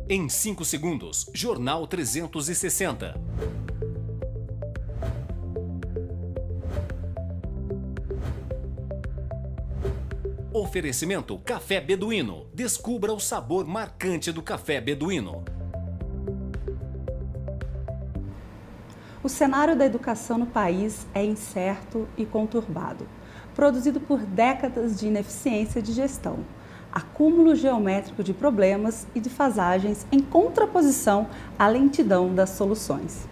Em 5 segundos, Jornal 360. Oferecimento Café Beduíno. Descubra o sabor marcante do café beduíno. O cenário da educação no país é incerto e conturbado, produzido por décadas de ineficiência de gestão, acúmulo geométrico de problemas e defasagens em contraposição à lentidão das soluções.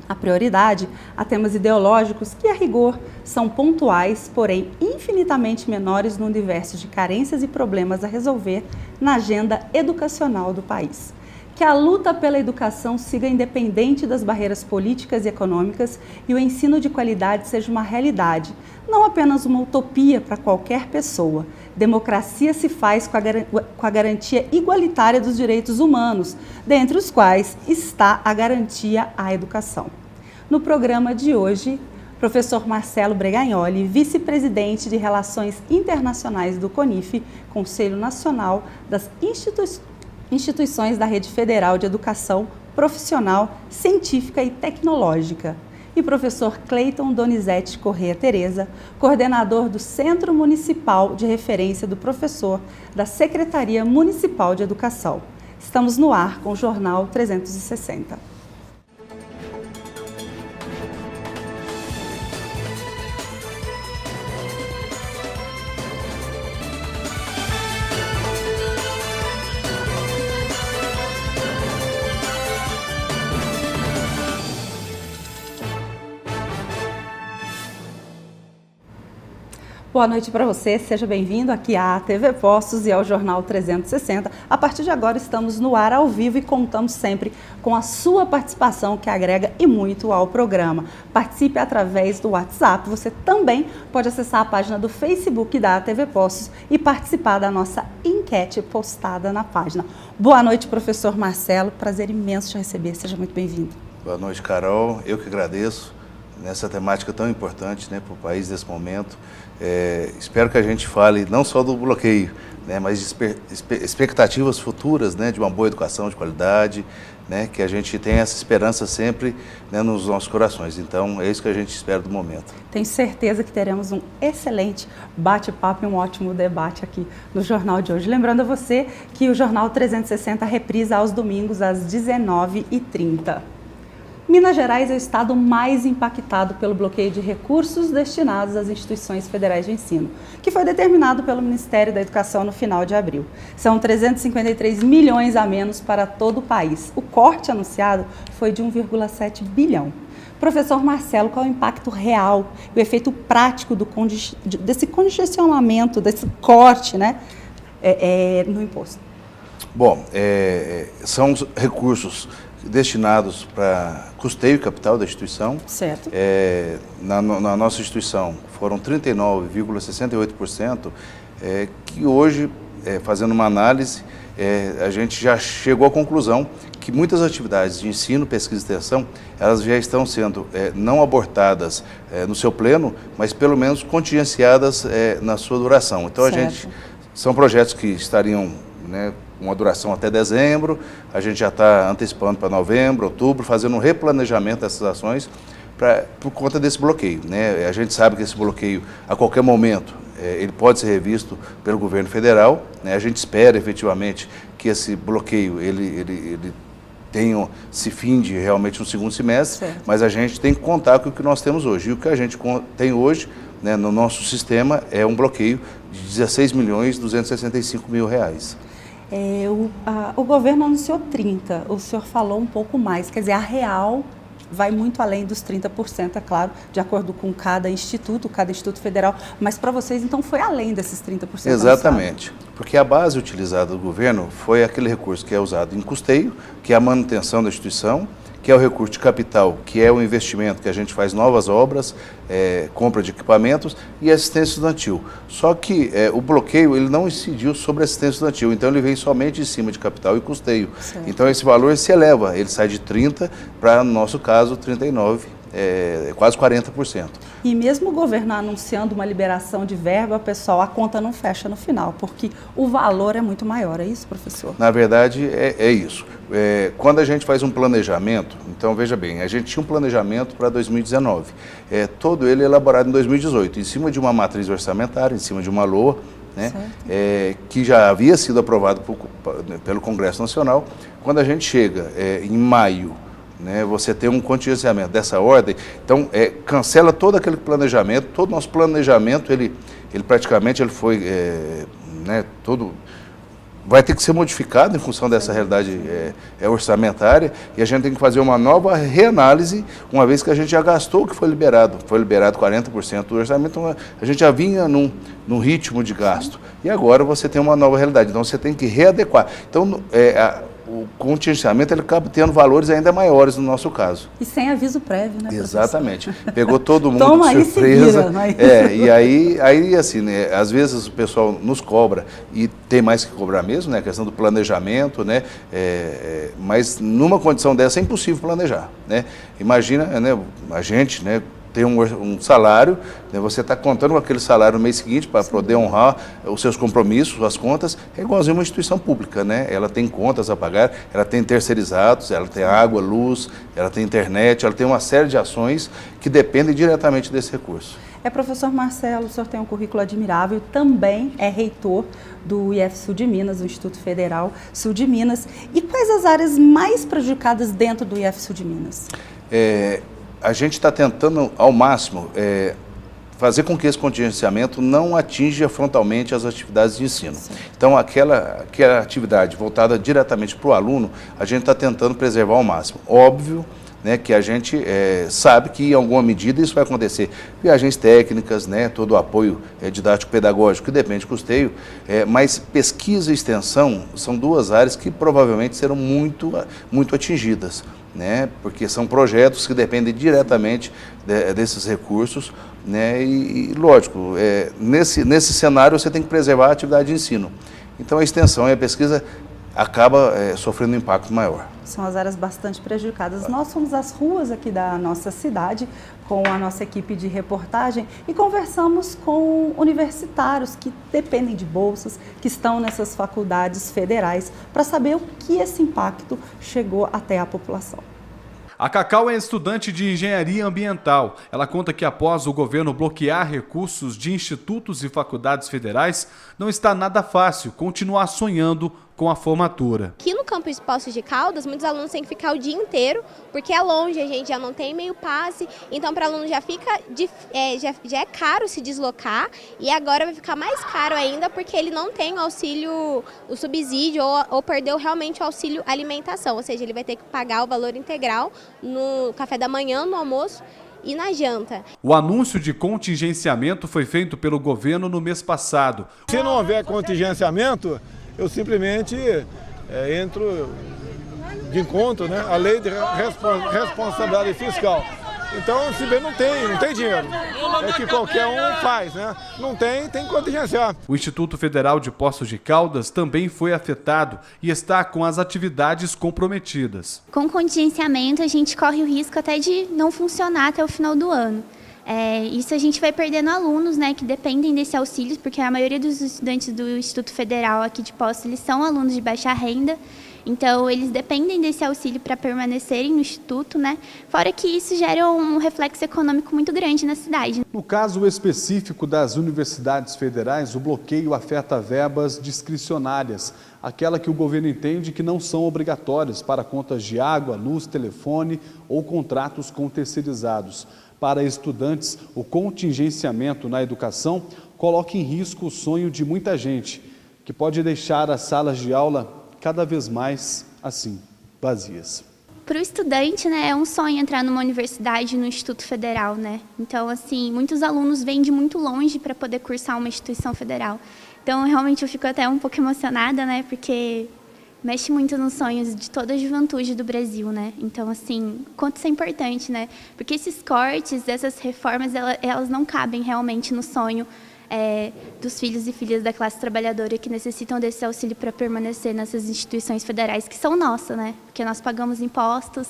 A prioridade a temas ideológicos que, a rigor, são pontuais, porém infinitamente menores no universo de carências e problemas a resolver na agenda educacional do país. Que a luta pela educação siga independente das barreiras políticas e econômicas e o ensino de qualidade seja uma realidade, não apenas uma utopia para qualquer pessoa. Democracia se faz com a garantia igualitária dos direitos humanos, dentre os quais está a garantia à educação. No programa de hoje, professor Marcelo Bregagnoli, vice-presidente de Relações Internacionais do CONIF, Conselho Nacional das Instituições da Rede Federal de Educação Profissional, Científica e Tecnológica, e professor Cleiton Donizete Corrêa Tereza, coordenador do Centro Municipal de Referência do Professor da Secretaria Municipal de Educação. Estamos no ar com o Jornal 360. Boa noite para você, seja bem-vindo aqui à TV Postos e ao Jornal 360. A partir de agora estamos no ar ao vivo e contamos sempre com a sua participação, que agrega e muito ao programa. Participe através do WhatsApp, você também pode acessar a página do Facebook da TV Postos e participar da nossa enquete postada na página. Boa noite, professor Marcelo, prazer imenso te receber, seja muito bem-vindo. Boa noite, Carol, eu que agradeço nessa temática tão importante, né, para o país nesse momento. Espero que a gente fale não só do bloqueio, né, mas de expectativas futuras, né, de uma boa educação de qualidade, né, que a gente tenha essa esperança sempre, né, nos nossos corações. Então, é isso que a gente espera do momento. Tenho certeza que teremos um excelente bate-papo e um ótimo debate aqui no Jornal de hoje. Lembrando a você que o Jornal 360 reprisa aos domingos às 19h30. Minas Gerais é o estado mais impactado pelo bloqueio de recursos destinados às instituições federais de ensino, que foi determinado pelo Ministério da Educação no final de abril. São 353 milhões a menos para todo o país. O corte anunciado foi de 1,7 bilhão. Professor Marcelo, qual é o impacto real e o efeito prático desse congestionamento, desse corte, né, no imposto? Bom, são os recursos destinados para custeio e capital da instituição. Certo. Na nossa instituição foram 39,68%, que hoje, fazendo uma análise, a gente já chegou à conclusão que muitas atividades de ensino, pesquisa e extensão, elas já estão sendo não abortadas no seu pleno, mas pelo menos contingenciadas na sua duração. Então, são projetos que estariam, né, uma duração até dezembro, a gente já está antecipando para novembro, outubro, fazendo um replanejamento dessas ações por conta desse bloqueio, né? A gente sabe que esse bloqueio, a qualquer momento, ele pode ser revisto pelo governo federal, né? A gente espera efetivamente que esse bloqueio ele se finde realmente no segundo semestre, certo. Mas a gente tem que contar com o que nós temos hoje. E o que a gente tem hoje, né, no nosso sistema é um bloqueio de R$16.265.000. O governo anunciou 30%, o senhor falou um pouco mais, quer dizer, a real vai muito além dos 30%, é claro, de acordo com cada instituto federal, mas para vocês então foi além desses 30%? Exatamente, porque a base utilizada do governo foi aquele recurso que é usado em custeio, que é a manutenção da instituição, que é o recurso de capital, que é o investimento que a gente faz novas obras, compra de equipamentos e assistência estudantil. Só que o bloqueio ele não incidiu sobre a assistência estudantil, então ele vem somente em cima de capital e custeio. Certo. Então esse valor se eleva, ele sai de 30% para, no nosso caso, 39 quase 40%. E mesmo o governo anunciando uma liberação de verba, pessoal, a conta não fecha no final, porque o valor é muito maior, é isso, professor? Na verdade, é isso. Quando a gente faz um planejamento, então veja bem, a gente tinha um planejamento para 2019, todo ele elaborado em 2018, em cima de uma matriz orçamentária, em cima de uma LOA, né, que já havia sido aprovado pelo Congresso Nacional. Quando a gente chega em maio, né, você tem um contingenciamento dessa ordem, então cancela todo aquele planejamento, todo o nosso planejamento, ele praticamente foi, todo vai ter que ser modificado em função dessa realidade orçamentária, e a gente tem que fazer uma nova reanálise, uma vez que a gente já gastou o que foi liberado 40% do orçamento, então a gente já vinha num ritmo de gasto, e agora você tem uma nova realidade, então você tem que readequar. Então, o contingenciamento ele acaba tendo valores ainda maiores no nosso caso. E sem aviso prévio, né, professor? Exatamente. Pegou todo mundo Toma de surpresa. Aí se vira, E aí assim, né, às vezes o pessoal nos cobra, e tem mais que cobrar mesmo, né, a questão do planejamento, né, mas numa condição dessa é impossível planejar, né. Imagina, né, a gente, né, tem um salário, né, você está contando com aquele salário no mês seguinte para poder honrar os seus compromissos, as contas, é igualzinho uma instituição pública, né? Ela tem contas a pagar, ela tem terceirizados, ela tem água, luz, ela tem internet, ela tem uma série de ações que dependem diretamente desse recurso. Professor Marcelo, o senhor tem um currículo admirável, também é reitor do IF Sul de Minas, do Instituto Federal Sul de Minas. E quais as áreas mais prejudicadas dentro do IF Sul de Minas? A gente está tentando, ao máximo, fazer com que esse contingenciamento não atinja frontalmente as atividades de ensino. Sim. Então, aquela atividade voltada diretamente para o aluno, a gente está tentando preservar ao máximo. Óbvio, né, que a gente sabe que, em alguma medida, isso vai acontecer. Viagens técnicas, né, todo o apoio didático-pedagógico, que depende de custeio, mas pesquisa e extensão são duas áreas que provavelmente serão muito, muito atingidas, né, porque são projetos que dependem diretamente desses recursos, né, e lógico, nesse cenário você tem que preservar a atividade de ensino. Então a extensão e a pesquisa acaba sofrendo um impacto maior. São as áreas bastante prejudicadas. Nós fomos às ruas aqui da nossa cidade com a nossa equipe de reportagem e conversamos com universitários que dependem de bolsas, que estão nessas faculdades federais, para saber o que esse impacto chegou até a população. A Cacau é estudante de engenharia ambiental. Ela conta que após o governo bloquear recursos de institutos e faculdades federais, não está nada fácil continuar sonhando com a formatura. Aqui no campus Poços de Caldas, muitos alunos têm que ficar o dia inteiro, porque é longe, a gente já não tem meio passe, então para o aluno já fica, já é caro se deslocar, e agora vai ficar mais caro ainda, porque ele não tem o auxílio, o subsídio, ou perdeu realmente o auxílio alimentação, ou seja, ele vai ter que pagar o valor integral no café da manhã, no almoço e na janta. O anúncio de contingenciamento foi feito pelo governo no mês passado. Se não houver contingenciamento, eu simplesmente entro de encontro, né, a lei de responsabilidade fiscal. Então, se bem não tem dinheiro, é que qualquer um faz, né? Não tem que contingenciar. O Instituto Federal de Poços de Caldas também foi afetado e está com as atividades comprometidas. Com contingenciamento, a gente corre o risco até de não funcionar até o final do ano. Isso a gente vai perdendo alunos, né, que dependem desse auxílio, porque a maioria dos estudantes do Instituto Federal aqui de Poços, eles são alunos de baixa renda, então eles dependem desse auxílio para permanecerem no Instituto, né, fora que isso gera um reflexo econômico muito grande na cidade. No caso específico das universidades federais, o bloqueio afeta verbas discricionárias, aquela que o governo entende que não são obrigatórias para contas de água, luz, telefone ou contratos com terceirizados. Para estudantes, o contingenciamento na educação coloca em risco o sonho de muita gente, que pode deixar as salas de aula cada vez mais, assim, vazias. Para o estudante, né, é um sonho entrar numa universidade, no Instituto Federal, né? Então, assim, muitos alunos vêm de muito longe para poder cursar uma instituição federal. Então, realmente, eu fico até um pouco emocionada, né, porque mexe muito nos sonhos de toda a juventude do Brasil, né? Então, assim, quanto isso é importante, né? Porque esses cortes, essas reformas, elas não cabem realmente no sonho dos filhos e filhas da classe trabalhadora que necessitam desse auxílio para permanecer nessas instituições federais que são nossas, né? Porque nós pagamos impostos,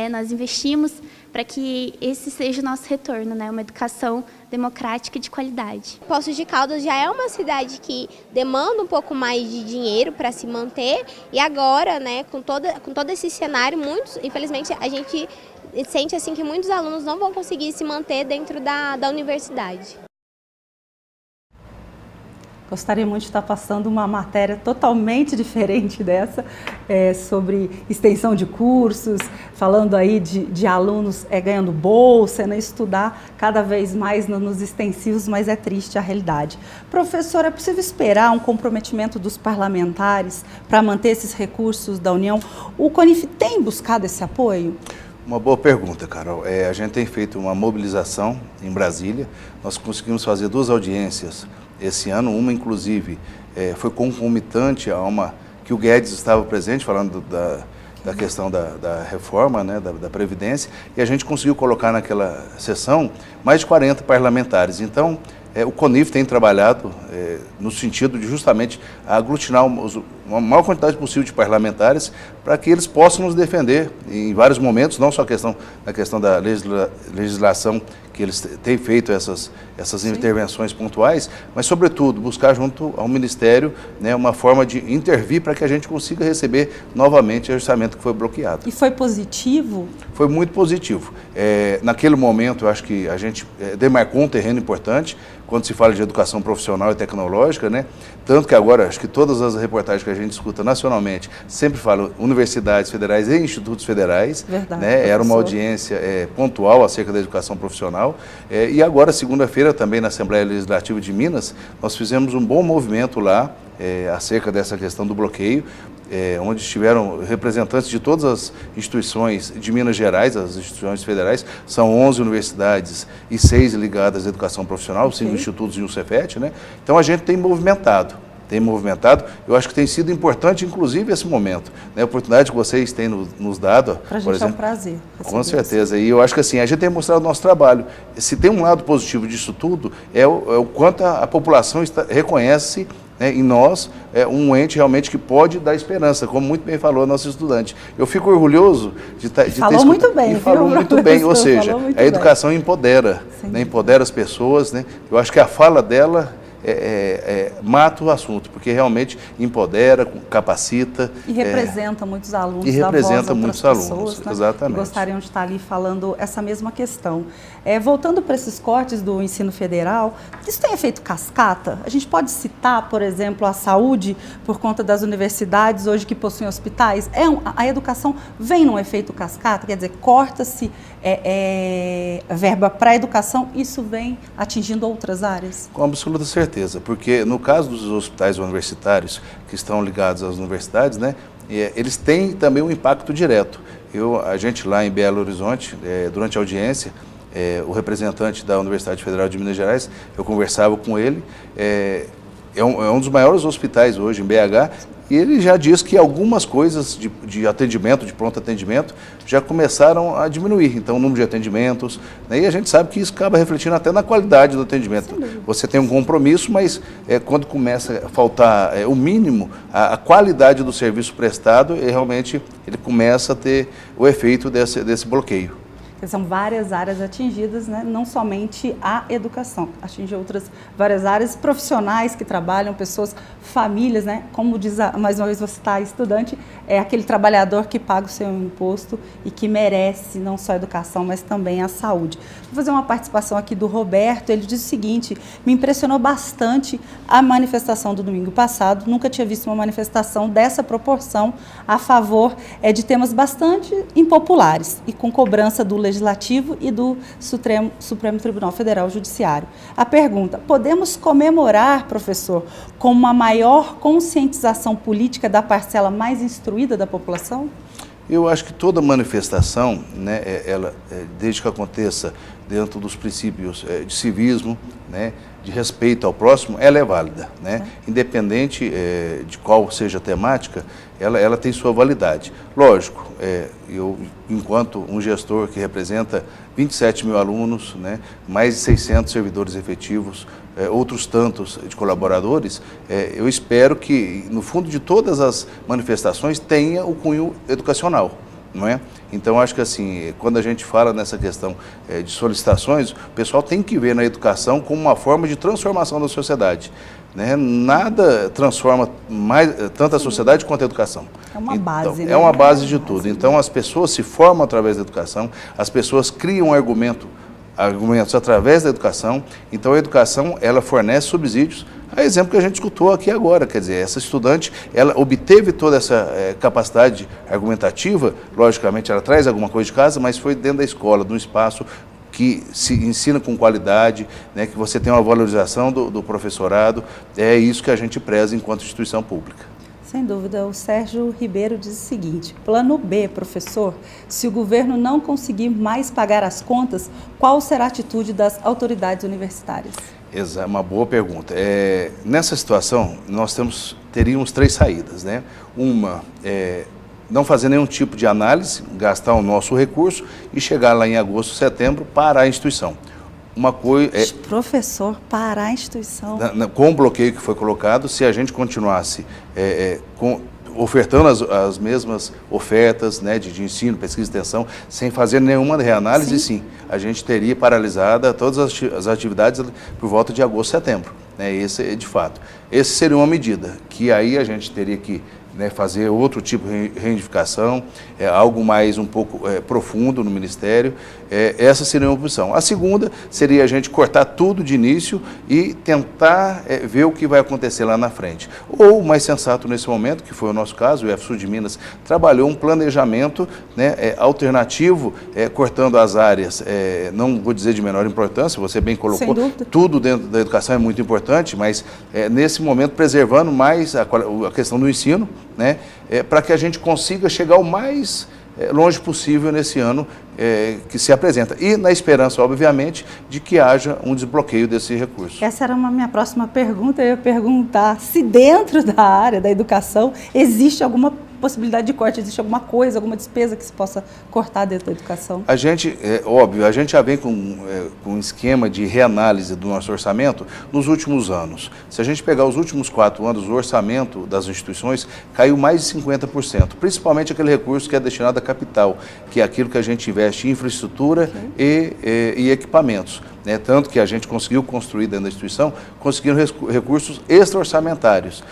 nós investimos para que esse seja o nosso retorno, né? Uma educação democrática e de qualidade. Poços de Caldas já é uma cidade que demanda um pouco mais de dinheiro para se manter e agora, né, com todo esse cenário, infelizmente, a gente sente assim que muitos alunos não vão conseguir se manter dentro da universidade. Gostaria muito de estar passando uma matéria totalmente diferente dessa, sobre extensão de cursos, falando aí de alunos ganhando bolsa, né, estudar cada vez mais nos extensivos, mas é triste a realidade. Professor, é possível esperar um comprometimento dos parlamentares para manter esses recursos da União? O CONIF tem buscado esse apoio? Uma boa pergunta, Carol. A gente tem feito uma mobilização em Brasília, nós conseguimos fazer 2 audiências esse ano, uma inclusive foi concomitante a uma que o Guedes estava presente, falando da questão da reforma, né, da Previdência, e a gente conseguiu colocar naquela sessão mais de 40 parlamentares. Então, o CONIF tem trabalhado no sentido de justamente aglutinar uma maior quantidade possível de parlamentares para que eles possam nos defender em vários momentos, não só a questão da legislação que eles têm feito essas intervenções pontuais, mas, sobretudo, buscar junto ao Ministério, né, uma forma de intervir para que a gente consiga receber novamente o orçamento que foi bloqueado. E foi positivo? Foi muito positivo. Naquele momento, eu acho que a gente demarcou um terreno importante quando se fala de educação profissional e tecnológica, né? Tanto que agora, acho que todas as reportagens que a gente escuta nacionalmente sempre falam universidades federais e institutos federais. Verdade, né? Era uma audiência pontual acerca da educação profissional. E agora, segunda-feira, também na Assembleia Legislativa de Minas, nós fizemos um bom movimento lá acerca dessa questão do bloqueio, onde estiveram representantes de todas as instituições de Minas Gerais, as instituições federais, são 11 universidades e 6 ligadas à educação profissional, 5 institutos e um Cefet, né? Então a gente tem movimentado, eu acho que tem sido importante, inclusive, esse momento, né? A oportunidade que vocês têm nos dado, para a gente é um prazer. Com certeza, e eu acho que assim, a gente tem mostrado o nosso trabalho. Se tem um lado positivo disso tudo, é o quanto a população reconhece, né, em nós, um ente realmente que pode dar esperança, como muito bem falou a nossa estudante. Eu fico orgulhoso de ter escutado. Falou muito bem, falou muito bem, ou seja, a educação empodera, né, empodera as pessoas, né? Eu acho que a fala dela mata o assunto, porque realmente empodera, capacita. E representa muitos alunos. E representa muitos alunos, pessoas, né, exatamente. que gostariam de estar ali falando essa mesma questão. Voltando para esses cortes do ensino federal, isso tem efeito cascata? A gente pode citar, por exemplo, a saúde, por conta das universidades hoje que possuem hospitais. A educação vem num efeito cascata, quer dizer, corta-se verba para a educação, isso vem atingindo outras áreas? Com absoluta certeza, porque no caso dos hospitais universitários que estão ligados às universidades, né, eles têm também um impacto direto. A gente lá em Belo Horizonte, durante a audiência, o representante da Universidade Federal de Minas Gerais, eu conversava com ele, é um dos maiores hospitais hoje em BH, e ele já diz que algumas coisas de atendimento, de pronto atendimento, já começaram a diminuir. Então, o número de atendimentos, né, e a gente sabe que isso acaba refletindo até na qualidade do atendimento. Você tem um compromisso, mas quando começa a faltar o mínimo, a qualidade do serviço prestado, realmente ele começa a ter o efeito desse bloqueio. São várias áreas atingidas, né? Não somente a educação, atinge outras várias áreas, profissionais que trabalham, pessoas, famílias, né? Como diz, mais uma vez você está estudante, é aquele trabalhador que paga o seu imposto e que merece não só a educação, mas também a saúde. Vou fazer uma participação aqui do Roberto, ele diz o seguinte: me impressionou bastante a manifestação do domingo passado, nunca tinha visto uma manifestação dessa proporção a favor de temas bastante impopulares e com cobrança do Legislativo e do Supremo Tribunal Federal Judiciário. A pergunta: podemos comemorar, professor, com uma maior conscientização política da parcela mais instruída da população? Eu acho que toda manifestação, né, desde que aconteça dentro dos princípios de civismo, né, de respeito ao próximo, ela é válida, né? Independente de qual seja a temática, ela tem sua validade. Lógico, eu, enquanto um gestor que representa 27 mil alunos, né, mais de 600 servidores efetivos, outros tantos de colaboradores, eu espero que, no fundo de todas as manifestações, tenha o cunho educacional. Não é? Então, acho que assim, quando a gente fala nessa questão de solicitações, o pessoal tem que ver na educação como uma forma de transformação da sociedade. Né? Nada transforma tanto a sociedade quanto a educação. É uma base, né? É uma base de tudo. Então, as pessoas se formam através da educação, as pessoas criam argumentos através da educação. Então, a educação, ela fornece subsídios. A exemplo que a gente escutou aqui agora, quer dizer, essa estudante, ela obteve toda essa capacidade argumentativa, logicamente ela traz alguma coisa de casa, mas foi dentro da escola, num espaço que se ensina com qualidade, né, que você tem uma valorização do professorado, é isso que a gente preza enquanto instituição pública. Sem dúvida, o Sérgio Ribeiro diz o seguinte: plano B, professor, se o governo não conseguir mais pagar as contas, qual será a atitude das autoridades universitárias? Exato, uma boa pergunta. Nessa situação, nós teríamos 3 saídas, né? Uma, não fazer nenhum tipo de análise, gastar o nosso recurso e chegar lá em agosto, setembro, parar a instituição. Uma coisa professor, parar a instituição. Com o bloqueio que foi colocado, se a gente continuasse ofertando as mesmas ofertas, né, de ensino, pesquisa e extensão, sem fazer nenhuma reanálise, sim, a gente teria paralisada todas as atividades por volta de agosto, setembro. Né, esse, de fato, essa seria uma medida que aí a gente teria que, né, fazer outro tipo de reivindicação, algo mais um pouco profundo no Ministério. Essa seria uma opção. A segunda seria a gente cortar tudo de início e tentar ver o que vai acontecer lá na frente. Ou o mais sensato nesse momento, que foi o nosso caso, o IFSU de Minas trabalhou um planejamento, né, alternativo, cortando as áreas, não vou dizer de menor importância, você bem colocou, tudo dentro da educação é muito importante, mas nesse momento preservando mais a questão do ensino, né, para que a gente consiga chegar o mais longe possível nesse ano que se apresenta. E na esperança, obviamente, de que haja um desbloqueio desse recurso. Essa era minha próxima pergunta. Eu ia perguntar se dentro da área da educação existe alguma possibilidade de corte, existe alguma coisa, alguma despesa que se possa cortar dentro da educação? A gente, óbvio, a gente já vem com um esquema de reanálise do nosso orçamento nos últimos anos. Se a gente pegar os últimos 4 anos, o orçamento das instituições caiu mais de 50%, principalmente aquele recurso que é destinado à capital, que é aquilo que a gente investe em infraestrutura e equipamentos. Né? Tanto que a gente conseguiu construir dentro da instituição, conseguindo recursos extra-orçamentários.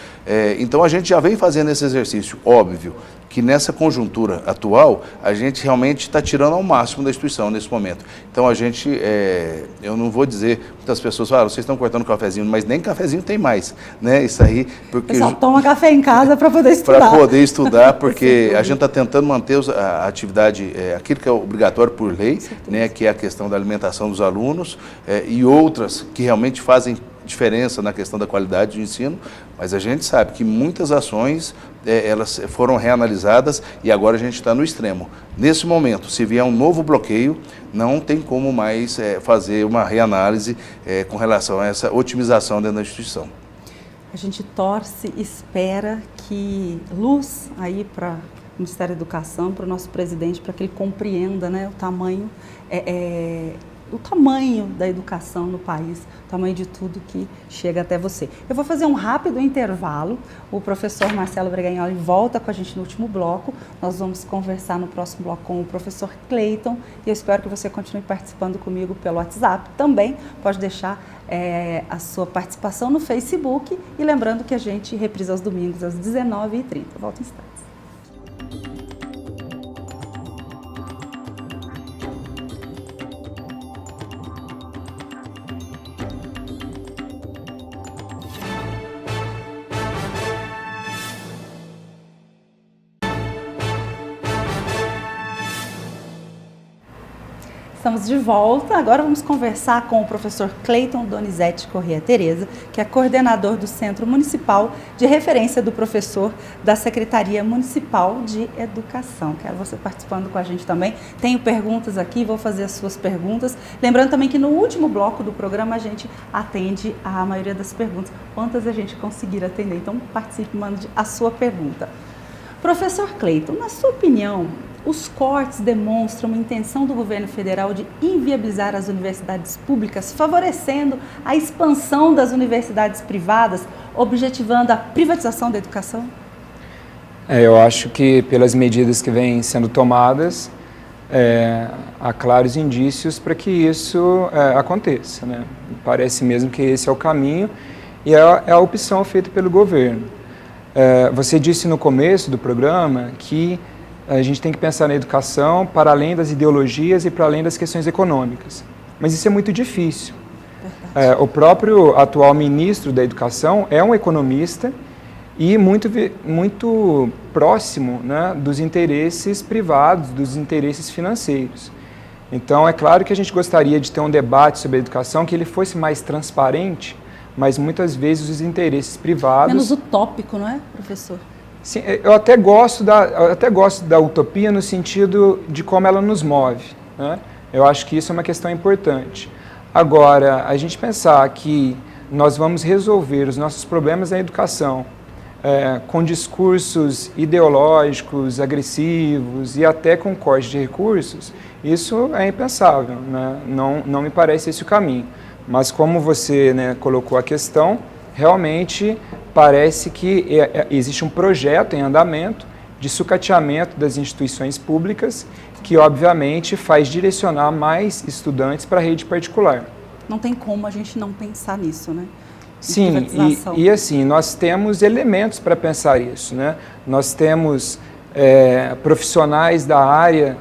Então, a gente já vem fazendo esse exercício, óbvio, que nessa conjuntura atual, a gente realmente está tirando ao máximo da instituição nesse momento. Então, a gente, eu não vou dizer, muitas pessoas falam, vocês estão cortando cafezinho, mas nem cafezinho tem mais, né? Isso aí, porque... Pessoal, toma café em casa para poder estudar. Para poder estudar, porque a gente está tentando manter a atividade, aquilo que é obrigatório por lei, né? Que é a questão da alimentação dos alunos, e outras que realmente fazem diferença na questão da qualidade do ensino, mas a gente sabe que muitas ações elas foram reanalisadas e agora a gente está no extremo. Nesse momento, se vier um novo bloqueio, não tem como mais fazer uma reanálise com relação a essa otimização dentro da instituição. A gente torce e espera que luz aí para o Ministério da Educação, para o nosso presidente, para que ele compreenda, né, o tamanho da educação no país, o tamanho de tudo que chega até você. Eu vou fazer um rápido intervalo, o professor Marcelo Bregagnoli volta com a gente no último bloco, nós vamos conversar no próximo bloco com o professor Cleiton e eu espero que você continue participando comigo pelo WhatsApp. Também pode deixar a sua participação no Facebook e lembrando que a gente reprisa aos domingos às 19h30. Volto em instantes. estamos de volta. Agora vamos conversar com o professor Cleiton Donizete Corrêa Tereza, que é coordenador do Centro Municipal de Referência do Professor da Secretaria Municipal de Educação. Quero você participando com a gente também. Tenho perguntas aqui, vou fazer as suas perguntas. Lembrando também que no último bloco do programa a gente atende a maioria das perguntas. Quantas a gente conseguir atender? Então participe, mande a sua pergunta. Professor Cleiton, na sua opinião, os cortes demonstram uma intenção do governo federal de inviabilizar as universidades públicas, favorecendo a expansão das universidades privadas, objetivando a privatização da educação? Eu acho que pelas medidas que vêm sendo tomadas, há claros indícios para que isso aconteça, né? Parece mesmo que esse é o caminho e é a opção feita pelo governo. Você disse no começo do programa que a gente tem que pensar na educação para além das ideologias e para além das questões econômicas. Mas isso é muito difícil. O próprio atual ministro da Educação é um economista e muito próximo, né, dos interesses privados, dos interesses financeiros. Então, é claro que a gente gostaria de ter um debate sobre a educação que ele fosse mais transparente, mas muitas vezes os interesses privados... Menos utópico, não é, professor? Sim, eu até gosto da utopia no sentido de como ela nos move, né? Eu acho que isso é uma questão importante. Agora, a gente pensar que nós vamos resolver os nossos problemas na educação com discursos ideológicos, agressivos e até com corte de recursos, isso é impensável, né? Não me parece esse o caminho. Mas como você, né, colocou a questão, realmente parece que existe um projeto em andamento de sucateamento das instituições públicas que, obviamente, faz direcionar mais estudantes para a rede particular. Não tem como a gente não pensar nisso, né? Sim, e assim, nós temos elementos para pensar isso, né? Nós temos profissionais da área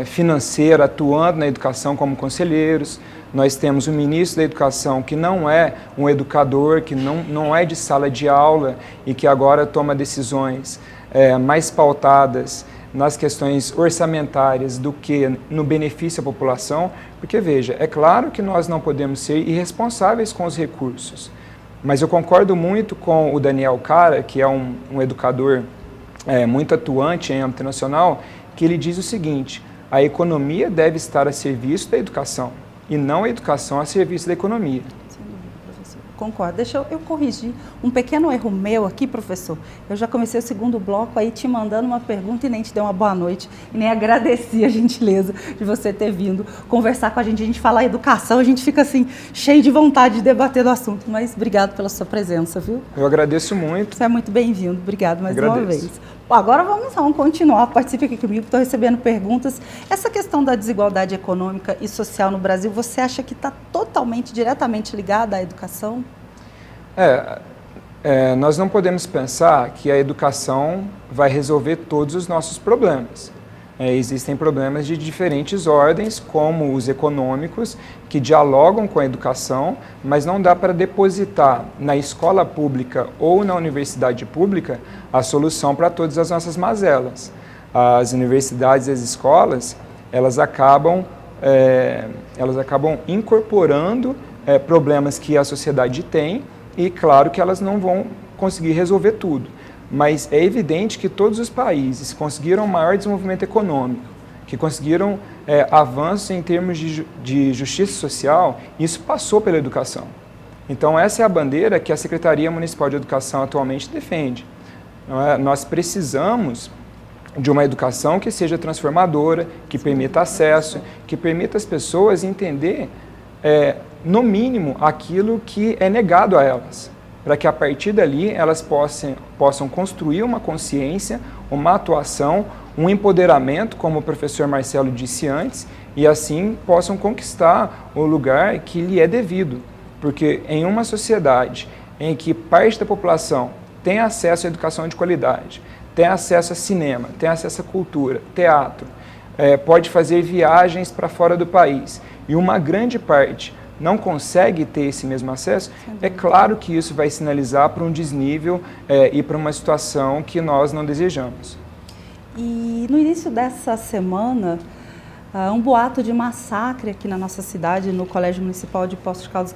financeira atuando na educação como conselheiros. Nós temos um ministro da Educação que não é um educador, que não é de sala de aula e que agora toma decisões mais pautadas nas questões orçamentárias do que no benefício à população, porque, veja, é claro que nós não podemos ser irresponsáveis com os recursos, mas eu concordo muito com o Daniel Cara, que é um educador muito atuante em âmbito nacional, que ele diz o seguinte: a economia deve estar a serviço da educação, e não a educação a serviço da economia. Sem dúvida, professor. Concordo. Deixa eu corrigir um pequeno erro meu aqui, professor. Eu já comecei o segundo bloco aí te mandando uma pergunta e nem te dei uma boa noite e nem agradeci a gentileza de você ter vindo conversar com a gente. A gente fala educação, a gente fica assim, cheio de vontade de debater do assunto, mas obrigado pela sua presença, viu? Eu agradeço muito. Você é muito bem-vindo. Obrigado mais uma vez. Bom, agora vamos continuar. Participe aqui comigo, estou recebendo perguntas. Essa questão da desigualdade econômica e social no Brasil, você acha que está totalmente, diretamente ligada à educação? Nós não podemos pensar que a educação vai resolver todos os nossos problemas. Existem problemas de diferentes ordens, como os econômicos, que dialogam com a educação, mas não dá para depositar na escola pública ou na universidade pública a solução para todas as nossas mazelas. As universidades e as escolas, elas acabam incorporando problemas que a sociedade tem e, claro, que elas não vão conseguir resolver tudo. Mas é evidente que todos os países conseguiram maior desenvolvimento econômico, que conseguiram avanços em termos de justiça social, e isso passou pela educação. Então, essa é a bandeira que a Secretaria Municipal de Educação atualmente defende. Nós precisamos de uma educação que seja transformadora, que permita acesso, que permita às pessoas entender, no mínimo, aquilo que é negado a elas, para que a partir dali elas possam construir uma consciência, uma atuação, um empoderamento, como o professor Marcelo disse antes, e assim possam conquistar o lugar que lhe é devido. Porque em uma sociedade em que parte da população tem acesso à educação de qualidade, tem acesso a cinema, tem acesso a cultura, teatro, pode fazer viagens para fora do país, e uma grande parte não consegue ter esse mesmo acesso, é claro que isso vai sinalizar para um desnível e para uma situação que nós não desejamos. E no início dessa semana, Um boato de massacre aqui na nossa cidade, no Colégio Municipal de Poços de Caldas,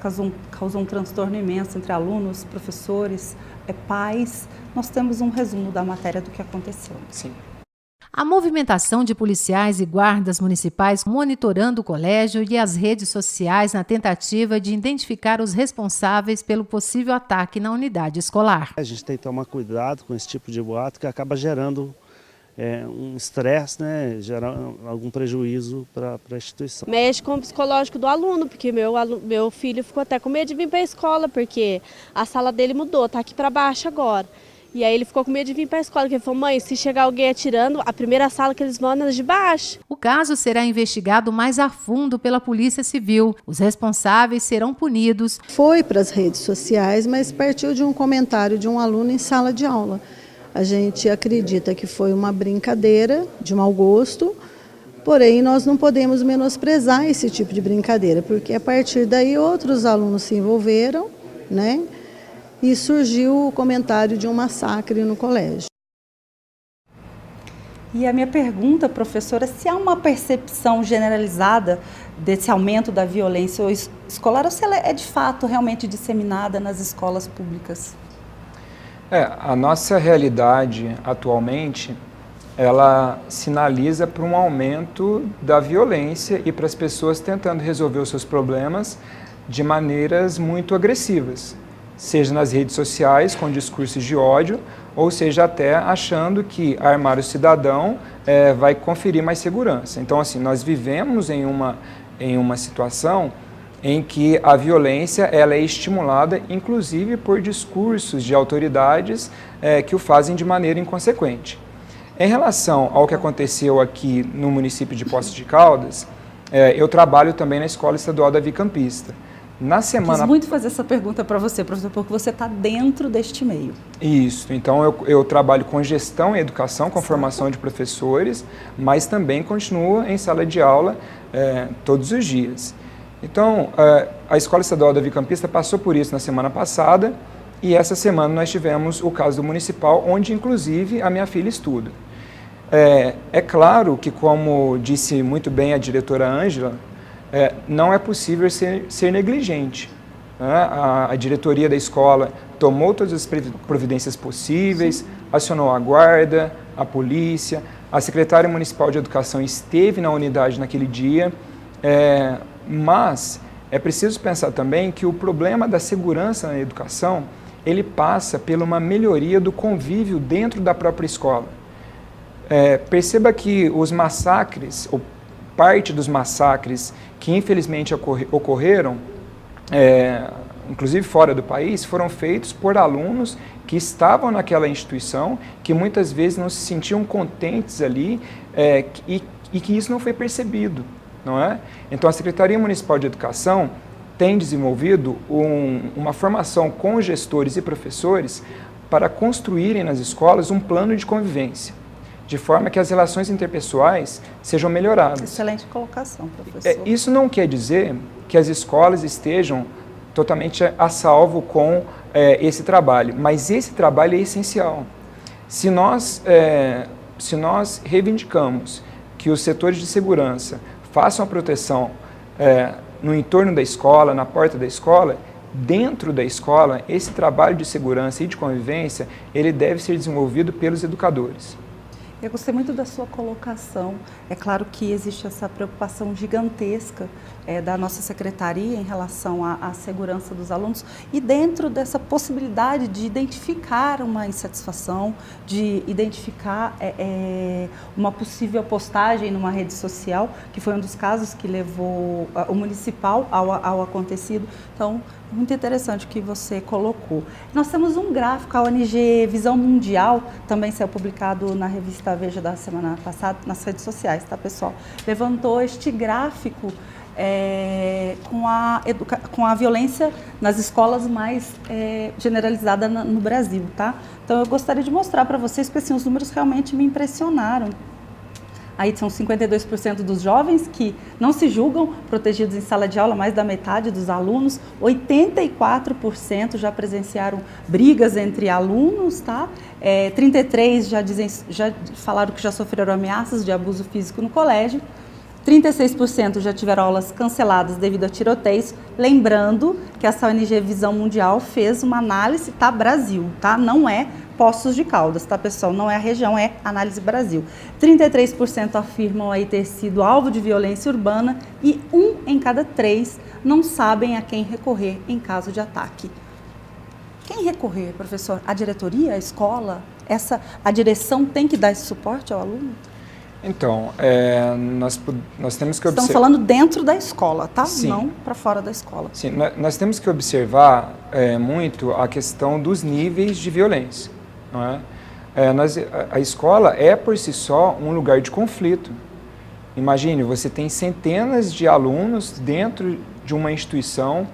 causou um transtorno imenso entre alunos, professores, pais. Nós temos um resumo da matéria do que aconteceu. Sim. A movimentação de policiais e guardas municipais monitorando o colégio e as redes sociais na tentativa de identificar os responsáveis pelo possível ataque na unidade escolar. A gente tem que tomar cuidado com esse tipo de boato que acaba gerando um estresse, né, gera algum prejuízo para a instituição. Mexe com o psicológico do aluno, porque meu filho ficou até com medo de vir para a escola, porque a sala dele mudou, está aqui para baixo agora. E aí ele ficou com medo de vir para a escola, porque ele falou, mãe, se chegar alguém atirando, a primeira sala que eles vão é de baixo. O caso será investigado mais a fundo pela Polícia Civil. Os responsáveis serão punidos. Foi para as redes sociais, mas partiu de um comentário de um aluno em sala de aula. A gente acredita que foi uma brincadeira de mau gosto, porém nós não podemos menosprezar esse tipo de brincadeira, porque a partir daí outros alunos se envolveram, né? E surgiu o comentário de um massacre no colégio. E a minha pergunta, professora, se há uma percepção generalizada desse aumento da violência escolar ou se ela é de fato realmente disseminada nas escolas públicas? A nossa realidade atualmente, ela sinaliza para um aumento da violência e para as pessoas tentando resolver os seus problemas de maneiras muito agressivas, seja nas redes sociais com discursos de ódio, ou seja até achando que armar o cidadão vai conferir mais segurança. Então, assim, nós vivemos em uma situação em que a violência ela é estimulada, inclusive por discursos de autoridades que o fazem de maneira inconsequente. Em relação ao que aconteceu aqui no município de Poços de Caldas, eu trabalho também na Escola Estadual Davi Campista. Quis muito fazer essa pergunta para você, professor, porque você está dentro deste meio. Isso, então eu trabalho com gestão e educação, com formação de professores, mas também continuo em sala de aula todos os dias. Então, a Escola Estadual Davi Campista passou por isso na semana passada e essa semana nós tivemos o caso do municipal, onde inclusive a minha filha estuda. É claro que, como disse muito bem a diretora Ângela, não é possível ser negligente. A diretoria da escola tomou todas as providências possíveis, acionou a guarda, a polícia, a secretária municipal de educação esteve na unidade naquele dia, mas é preciso pensar também que o problema da segurança na educação, ele passa por uma melhoria do convívio dentro da própria escola. Perceba que os massacres, ou parte dos massacres que infelizmente ocorreram, inclusive fora do país, foram feitos por alunos que estavam naquela instituição, que muitas vezes não se sentiam contentes ali e que isso não foi percebido, não é? Então a Secretaria Municipal de Educação tem desenvolvido uma formação com gestores e professores para construírem nas escolas um plano de convivência, de forma que as relações interpessoais sejam melhoradas. Excelente colocação, professor. Isso não quer dizer que as escolas estejam totalmente a salvo com esse trabalho, mas esse trabalho é essencial. Se nós reivindicamos que os setores de segurança façam a proteção no entorno da escola, na porta da escola, dentro da escola, esse trabalho de segurança e de convivência, ele deve ser desenvolvido pelos educadores. Eu gostei muito da sua colocação. É claro que existe essa preocupação gigantesca da nossa secretaria em relação à segurança dos alunos e dentro dessa possibilidade de identificar uma insatisfação, de identificar uma possível postagem numa rede social, que foi um dos casos que levou o municipal ao acontecido. Então, muito interessante o que você colocou. Nós temos um gráfico, a ONG Visão Mundial, também saiu publicado na revista Veja da semana passada, nas redes sociais, tá, pessoal? Levantou este gráfico com a violência nas escolas mais generalizada no Brasil, tá? Então eu gostaria de mostrar para vocês, porque assim, os números realmente me impressionaram. Aí são 52% dos jovens que não se julgam protegidos em sala de aula, mais da metade dos alunos, 84% já presenciaram brigas entre alunos, tá? 33% já falaram que já sofreram ameaças de abuso físico no colégio 36% já tiveram aulas canceladas devido a tiroteios. Lembrando que essa ONG Visão Mundial fez uma análise, tá, Brasil, tá? Não é Poços de Caldas, tá, pessoal? Não é a região, é Análise Brasil. 33% afirmam aí ter sido alvo de violência urbana e 1 em cada 3 não sabem a quem recorrer em caso de ataque. Quem recorrer, professor? A diretoria, a escola? A direção tem que dar esse suporte ao aluno? Então, nós temos que observar... Estamos falando dentro da escola, tá? Sim. Não para fora da escola. Sim, nós temos que observar muito a questão dos níveis de violência. Não é? A escola é, por si só, um lugar de conflito. Imagine, você tem centenas de alunos dentro de uma instituição,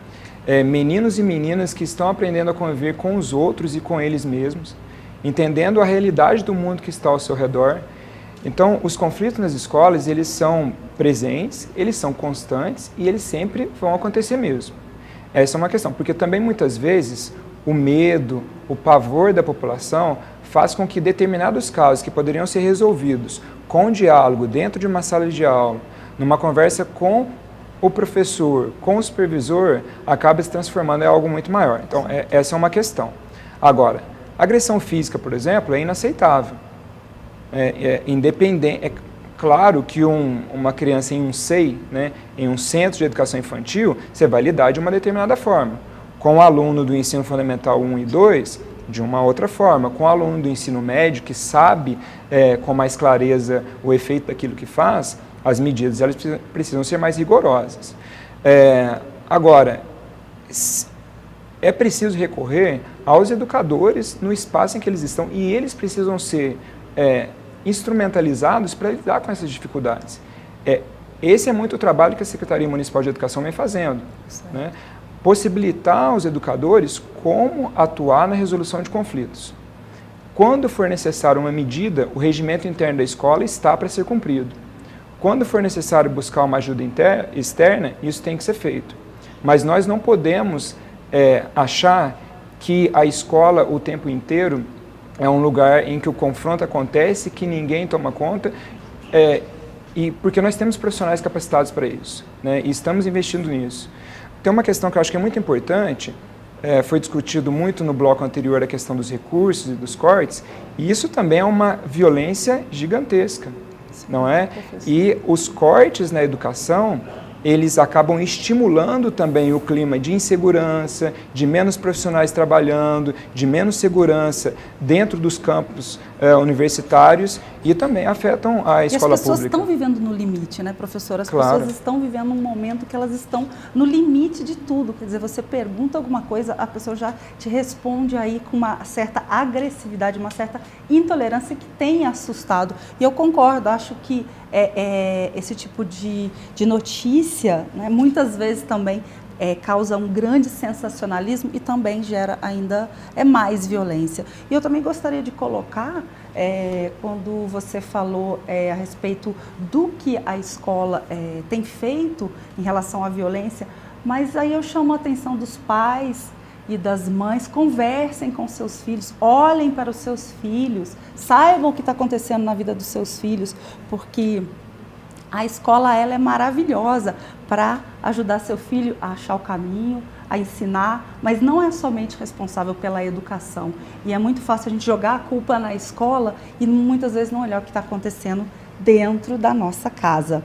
meninos e meninas que estão aprendendo a conviver com os outros e com eles mesmos, entendendo a realidade do mundo que está ao seu redor. Então, os conflitos nas escolas, eles são presentes, eles são constantes e eles sempre vão acontecer mesmo. Essa é uma questão, porque também muitas vezes o medo, o pavor da população faz com que determinados casos que poderiam ser resolvidos com diálogo dentro de uma sala de aula, numa conversa com o professor, com o supervisor, acabe se transformando em algo muito maior. Então, essa é uma questão. Agora, agressão física, por exemplo, é inaceitável. Independente, é claro que uma criança em um SEI, né, em um centro de educação infantil, você vai lidar de uma determinada forma. Com o aluno do ensino fundamental 1 e 2, de uma outra forma. Com o aluno do ensino médio, que sabe com mais clareza o efeito daquilo que faz, as medidas elas precisam ser mais rigorosas. Agora, é preciso recorrer aos educadores no espaço em que eles estão e eles precisam ser instrumentalizados para lidar com essas dificuldades. Esse é muito o trabalho que a Secretaria Municipal de Educação vem fazendo, né? Possibilitar aos educadores como atuar na resolução de conflitos. Quando for necessário uma medida, o regimento interno da escola está para ser cumprido. Quando for necessário buscar uma ajuda externa, isso tem que ser feito. Mas nós não podemos achar que a escola o tempo inteiro é um lugar em que o confronto acontece, que ninguém toma conta, porque nós temos profissionais capacitados para isso, né, e estamos investindo nisso. Tem uma questão que eu acho que é muito importante, foi discutido muito no bloco anterior a questão dos recursos e dos cortes, e isso também é uma violência gigantesca, não é? E os cortes na educação, eles acabam estimulando também o clima de insegurança, de menos profissionais trabalhando, de menos segurança dentro dos campos universitários e também afetam a escola pública. E as pessoas estão vivendo no limite, né, professora? As Claro. pessoas estão vivendo um momento que elas estão no limite de tudo. Quer dizer, você pergunta alguma coisa, a pessoa já te responde aí com uma certa agressividade, uma certa intolerância que tem assustado. E eu concordo, acho que esse tipo de notícia, né, muitas vezes também causa um grande sensacionalismo e também gera ainda mais violência. E eu também gostaria de colocar, quando você falou a respeito do que a escola tem feito em relação à violência, mas aí eu chamo a atenção dos pais e das mães, conversem com seus filhos, olhem para os seus filhos, saibam o que está acontecendo na vida dos seus filhos, porque a escola ela é maravilhosa para ajudar seu filho a achar o caminho, a ensinar, mas não é somente responsável pela educação. E é muito fácil a gente jogar a culpa na escola e muitas vezes não olhar o que está acontecendo dentro da nossa casa.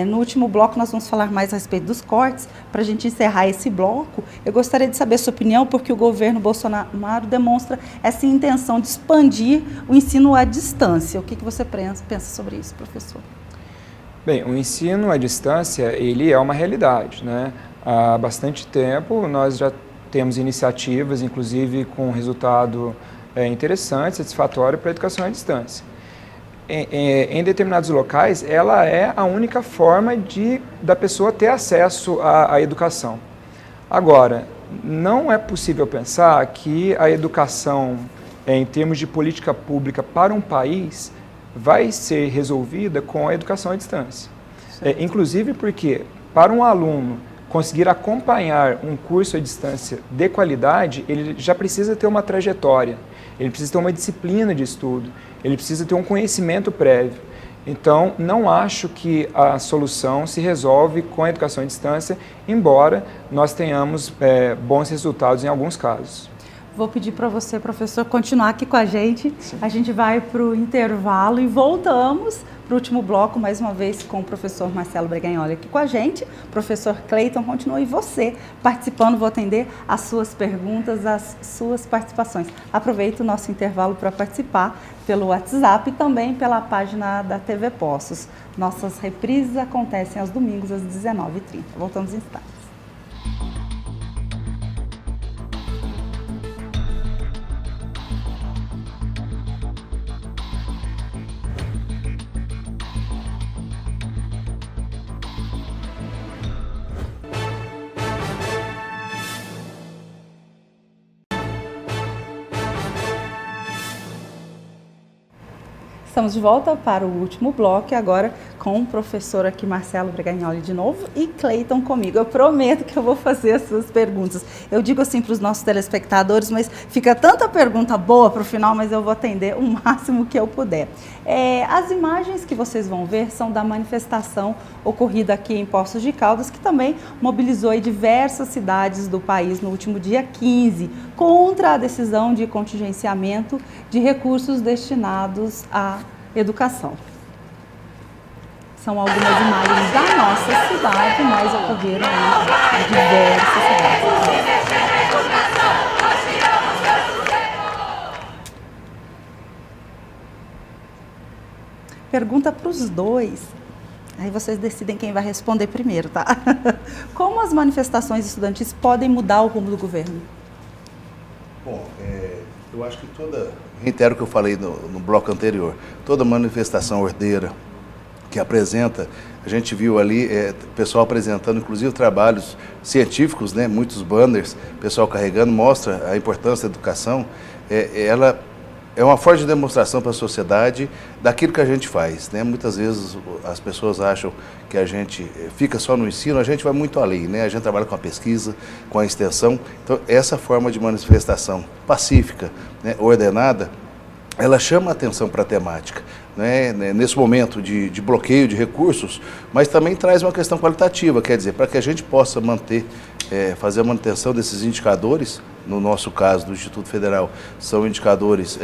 No último bloco nós vamos falar mais a respeito dos cortes. Para a gente encerrar esse bloco, eu gostaria de saber a sua opinião, porque o governo Bolsonaro demonstra essa intenção de expandir o ensino à distância. O que você pensa sobre isso, professor? Bem, o ensino à distância, ele é uma realidade, né? Há bastante tempo nós já temos iniciativas, inclusive com resultado interessante, satisfatório para a educação à distância. Em determinados locais, ela é a única forma da pessoa ter acesso à educação. Agora, não é possível pensar que a educação, em termos de política pública para um país, vai ser resolvida com a educação à distância. Inclusive porque, para um aluno conseguir acompanhar um curso à distância de qualidade, ele já precisa ter uma trajetória, ele precisa ter uma disciplina de estudo, ele precisa ter um conhecimento prévio. Então, não acho que a solução se resolve com a educação à distância, embora nós tenhamos bons resultados em alguns casos. Vou pedir para você, professor, continuar aqui com a gente. Sim. A gente vai para o intervalo e voltamos para o último bloco, mais uma vez com o professor Marcelo Breganholi aqui com a gente. Professor Cleiton, continue e você participando, vou atender as suas perguntas, as suas participações. Aproveita o nosso intervalo para participar pelo WhatsApp e também pela página da TV Poços. Nossas reprises acontecem aos domingos às 19h30. Voltamos em instantes. Estamos de volta para o último bloco e agora com o professor aqui, Marcelo Breganholi de novo e Cleiton comigo. Eu prometo que eu vou fazer as suas perguntas. Eu digo assim para os nossos telespectadores, mas fica tanta pergunta boa para o final, mas eu vou atender o máximo que eu puder. As imagens que vocês vão ver são da manifestação ocorrida aqui em Poços de Caldas, que também mobilizou em diversas cidades do país no último dia 15, contra a decisão de contingenciamento de recursos destinados à educação. São algumas imagens da nossa cidade, mas ocorreram em diversas cidades. Pergunta para os dois. Aí vocês decidem quem vai responder primeiro, tá? Como as manifestações estudantis podem mudar o rumo do governo? Bom, eu acho que reitero o que eu falei no bloco anterior, toda manifestação ordeira que apresenta, a gente viu ali pessoal apresentando inclusive trabalhos científicos, né, muitos banners, pessoal carregando, mostra a importância da educação, ela é uma forte demonstração para a sociedade daquilo que a gente faz, né? Muitas vezes as pessoas acham que a gente fica só no ensino, a gente vai muito além, né? A gente trabalha com a pesquisa, com a extensão. Então, essa forma de manifestação pacífica, né, ordenada, ela chama a atenção para a temática, né? Nesse momento de bloqueio de recursos, mas também traz uma questão qualitativa, quer dizer, para que a gente possa manter, fazer a manutenção desses indicadores, no nosso caso do Instituto Federal, são indicadores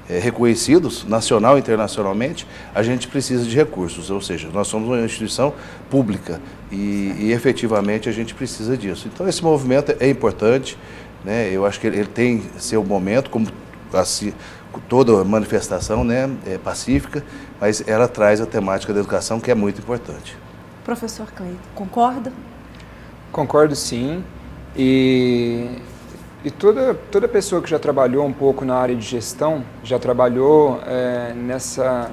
reconhecidos, nacional e internacionalmente, a gente precisa de recursos, ou seja, nós somos uma instituição pública e efetivamente a gente precisa disso. Então esse movimento é importante, né? Eu acho que ele tem seu momento, como assim, toda manifestação, né, pacífica, mas ela traz a temática da educação, que é muito importante. Professor Cleiton, concorda? Concordo, sim. E toda pessoa que já trabalhou um pouco na área de gestão, já trabalhou nessa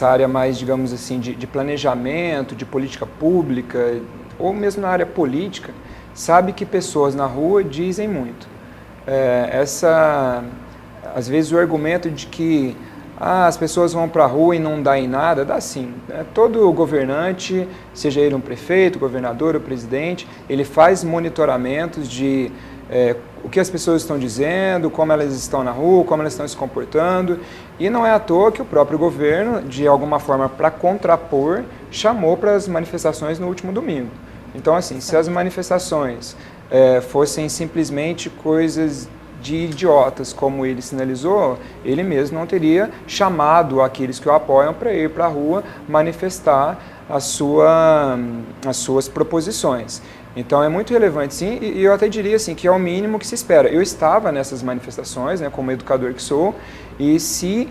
área mais, digamos assim, de planejamento, de política pública, ou mesmo na área política, sabe que pessoas na rua dizem muito. Às vezes o argumento de que as pessoas vão para a rua e não dá em nada, dá sim. Todo governante, seja ele um prefeito, governador ou presidente, ele faz monitoramentos de o que as pessoas estão dizendo, como elas estão na rua, como elas estão se comportando. E não é à toa que o próprio governo, de alguma forma para contrapor, chamou para as manifestações no último domingo. Então, assim, se as manifestações fossem simplesmente coisas de idiotas, como ele sinalizou, ele mesmo não teria chamado aqueles que o apoiam para ir para a rua manifestar as suas proposições. Então é muito relevante, sim, e eu até diria assim, que é o mínimo que se espera. Eu estava nessas manifestações, né, como educador que sou, e se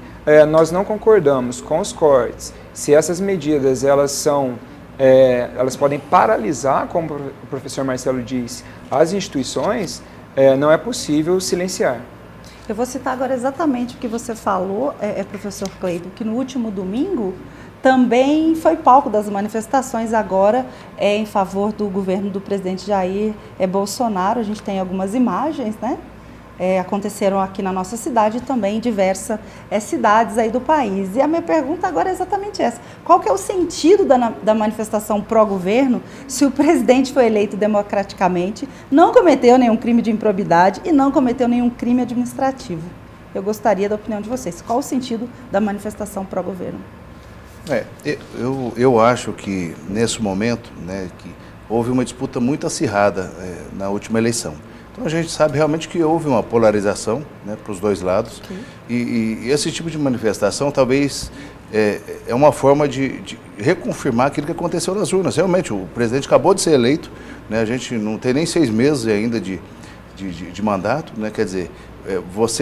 nós não concordamos com os cortes, se essas medidas elas podem paralisar, como o professor Marcelo disse, as instituições, não é possível silenciar. Eu vou citar agora exatamente o que você falou, professor Cleiton, que no último domingo também foi palco das manifestações agora em favor do governo do presidente Jair Bolsonaro. A gente tem algumas imagens, né? Aconteceram aqui na nossa cidade e também em diversas cidades aí do país. E a minha pergunta agora é exatamente essa. Qual que é o sentido da manifestação pró-governo se o presidente foi eleito democraticamente, não cometeu nenhum crime de improbidade e não cometeu nenhum crime administrativo? Eu gostaria da opinião de vocês. Qual o sentido da manifestação pró-governo? Eu acho que nesse momento, né, que houve uma disputa muito acirrada na última eleição. Então a gente sabe realmente que houve uma polarização, né, para os dois lados. E esse tipo de manifestação talvez é uma forma de reconfirmar aquilo que aconteceu nas urnas. Realmente o presidente acabou de ser eleito, né, a gente não tem nem 6 meses ainda de mandato, né, quer dizer,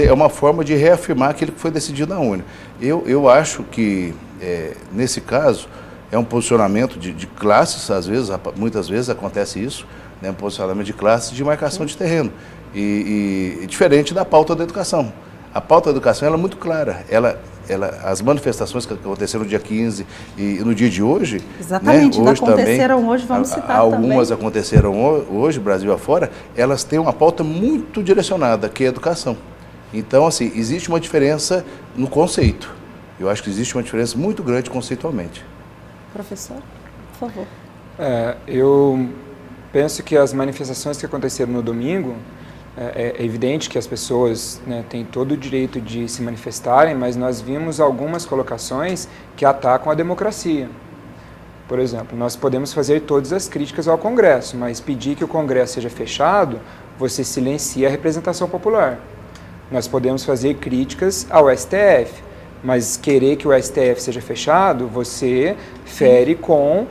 é uma forma de reafirmar aquilo que foi decidido na urna. Eu acho que nesse caso é um posicionamento de classes, muitas vezes acontece isso, né, um posicionamento de classes de marcação de terreno, e diferente da pauta da educação. A pauta da educação ela é muito clara, as manifestações que aconteceram no dia 15 e no dia de hoje, exatamente, né, hoje aconteceram também, hoje, vamos citar algumas também. aconteceram hoje, Brasil afora, elas têm uma pauta muito direcionada, que é a educação. Então, assim, existe uma diferença no conceito. Eu acho que existe uma diferença muito grande conceitualmente. Professor, por favor. Eu penso que as manifestações que aconteceram no domingo, é evidente que as pessoas, né, têm todo o direito de se manifestarem, mas nós vimos algumas colocações que atacam a democracia. Por exemplo, nós podemos fazer todas as críticas ao Congresso, mas pedir que o Congresso seja fechado, você silencia a representação popular. Nós podemos fazer críticas ao STF, mas querer que o STF seja fechado, você fere com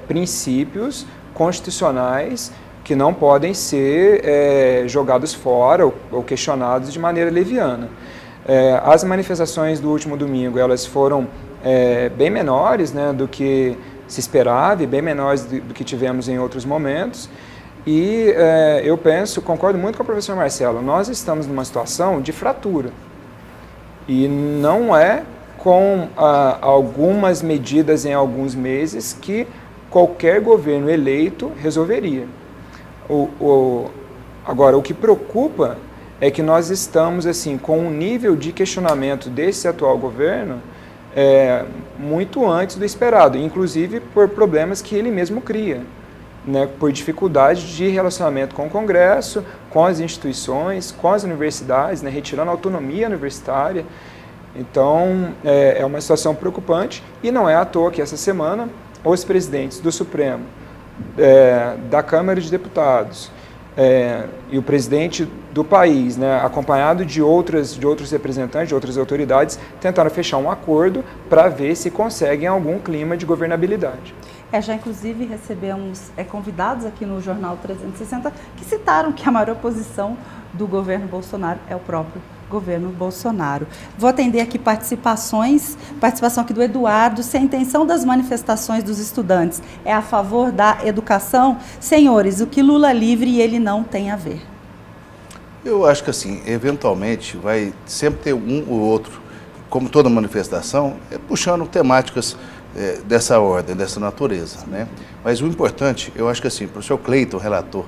princípios constitucionais que não podem ser jogados fora ou questionados de maneira leviana. As manifestações do último domingo, elas foram bem menores, né, do que se esperava e bem menores do que tivemos em outros momentos. E eu concordo muito com o professor Marcelo, nós estamos numa situação de fratura. E não é com algumas medidas em alguns meses que qualquer governo eleito resolveria. Agora, o que preocupa é que nós estamos assim, com um nível de questionamento desse atual governo muito antes do esperado, inclusive por problemas que ele mesmo cria, né, por dificuldade de relacionamento com o Congresso, com as instituições, com as universidades, né, retirando a autonomia universitária. Então, é uma situação preocupante e não é à toa que essa semana os presidentes do Supremo, da Câmara de Deputados e o presidente do país, né, acompanhado de outros representantes, de outras autoridades, tentaram fechar um acordo para ver se conseguem algum clima de governabilidade. Já inclusive recebemos convidados aqui no Jornal 360 que citaram que a maior oposição do governo Bolsonaro é o próprio governo Bolsonaro. Vou atender aqui participação aqui do Eduardo. Se a intenção das manifestações dos estudantes é a favor da educação, senhores, o que Lula livre e ele não tem a ver? Eu acho que assim, eventualmente vai sempre ter um ou outro, como toda manifestação, puxando temáticas dessa ordem, dessa natureza, né? Mas o importante, eu acho que assim, o professor Cleiton relatou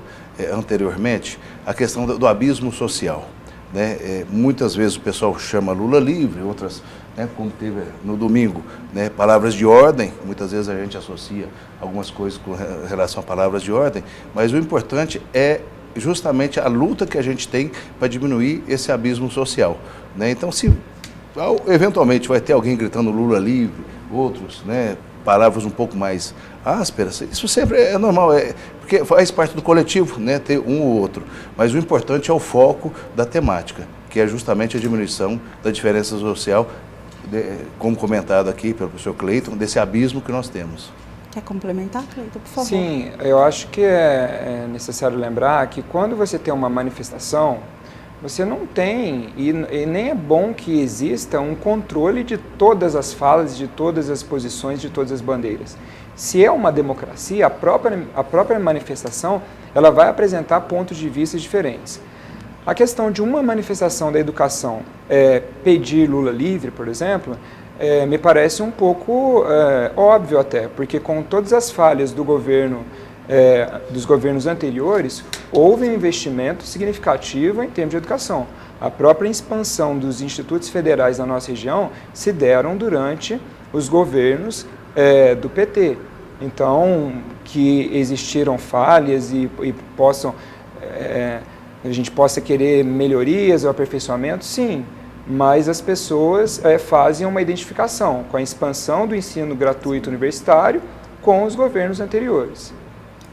anteriormente a questão do abismo social. Né? Muitas vezes o pessoal chama Lula livre, outras, né, como teve no domingo, né, palavras de ordem, muitas vezes a gente associa algumas coisas com relação a palavras de ordem, mas o importante é justamente a luta que a gente tem para diminuir esse abismo social. Né? Então, se eventualmente vai ter alguém gritando Lula livre, outros, né, palavras um pouco mais ásperas, isso sempre é normal, porque faz parte do coletivo, né, ter um ou outro. Mas o importante é o foco da temática, que é justamente a diminuição da diferença social, como comentado aqui pelo professor Cleiton, desse abismo que nós temos. Quer complementar, Cleiton, por favor? Sim, eu acho que é necessário lembrar que quando você tem uma manifestação, você não tem, e nem é bom que exista um controle de todas as falas, de todas as posições, de todas as bandeiras. Se é uma democracia, a própria manifestação, ela vai apresentar pontos de vista diferentes. A questão de uma manifestação da educação pedir Lula livre, por exemplo, me parece um pouco óbvio até, porque com todas as falhas do governo, dos governos anteriores, houve um investimento significativo em termos de educação. A própria expansão dos institutos federais da nossa região se deram durante os governos do PT. Então, que existiram falhas e a gente possa querer melhorias ou aperfeiçoamento, sim, mas as pessoas fazem uma identificação com a expansão do ensino gratuito universitário com os governos anteriores.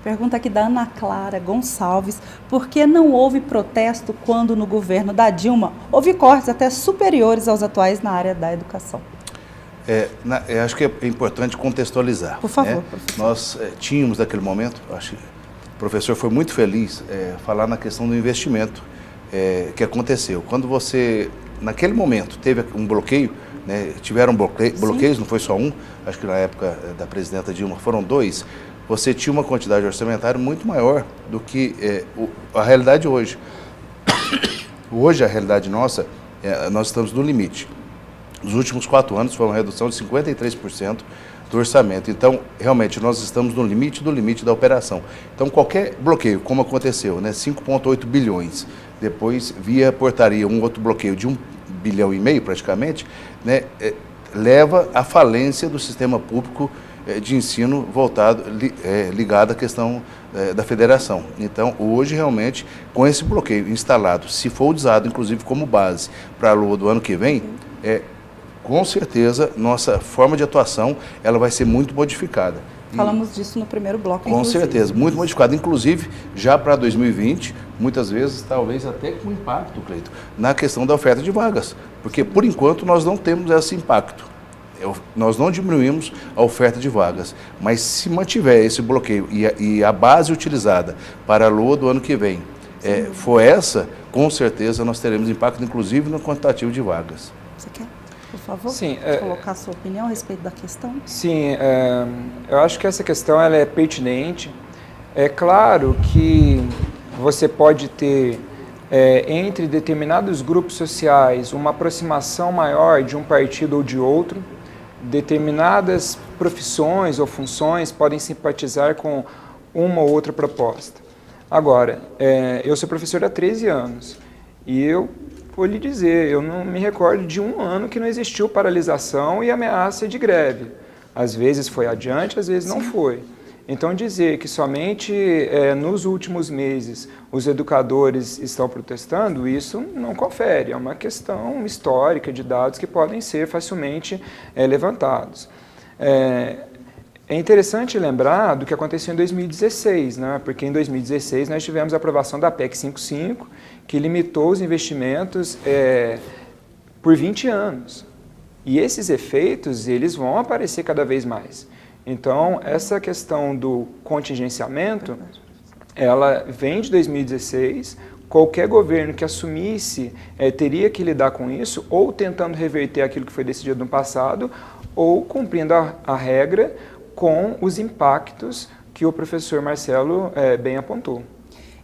Pergunta aqui da Ana Clara Gonçalves: por que não houve protesto quando no governo da Dilma houve cortes até superiores aos atuais na área da educação? Acho que é importante contextualizar. Por favor, né? professor. Nós tínhamos naquele momento, acho que o professor foi muito feliz falar na questão do investimento que aconteceu. Quando você, naquele momento, teve um bloqueio, né, tiveram bloqueios, não foi só um, acho que na época da presidenta Dilma foram 2, você tinha uma quantidade orçamentária muito maior do que a realidade hoje. Hoje, a realidade nossa, nós estamos no limite. Nos últimos 4 anos, foi uma redução de 53% do orçamento. Então, realmente, nós estamos no limite do limite da operação. Então, qualquer bloqueio, como aconteceu, né, 5,8 bilhões, depois, via portaria, um outro bloqueio de 1,5 bilhão praticamente, né, leva à falência do sistema público de ensino ligado à questão da federação. Então, hoje, realmente, com esse bloqueio instalado, se for usado, inclusive, como base para a LOA do ano que vem, com certeza, nossa forma de atuação ela vai ser muito modificada. Falamos disso no primeiro bloco, com inclusive. certeza, muito modificada. Inclusive, já para 2020, muitas vezes, talvez até com impacto, Cleito, na questão da oferta de vagas. Porque, por enquanto, nós não temos esse impacto. Nós não diminuímos a oferta de vagas, mas se mantiver esse bloqueio e a base utilizada para a LOA do ano que vem for essa, com certeza nós teremos impacto, inclusive, no quantitativo de vagas. Você quer, por favor, sim, colocar a sua opinião a respeito da questão? Sim, eu acho que essa questão ela é pertinente. É claro que você pode ter entre determinados grupos sociais uma aproximação maior de um partido ou de outro. Determinadas profissões ou funções podem simpatizar com uma ou outra proposta. Agora, eu sou professor há 13 anos e eu vou lhe dizer, eu não me recordo de um ano que não existiu paralisação e ameaça de greve. Às vezes foi adiante, às vezes não foi. Então, dizer que somente nos últimos meses os educadores estão protestando, isso não confere, é uma questão histórica de dados que podem ser facilmente levantados. É interessante lembrar do que aconteceu em 2016, né? Porque em 2016 nós tivemos a aprovação da PEC 55, que limitou os investimentos por 20 anos. E esses efeitos eles vão aparecer cada vez mais. Então, essa questão do contingenciamento, ela vem de 2016, qualquer governo que assumisse teria que lidar com isso, ou tentando reverter aquilo que foi decidido no passado, ou cumprindo a regra com os impactos que o professor Marcelo bem apontou.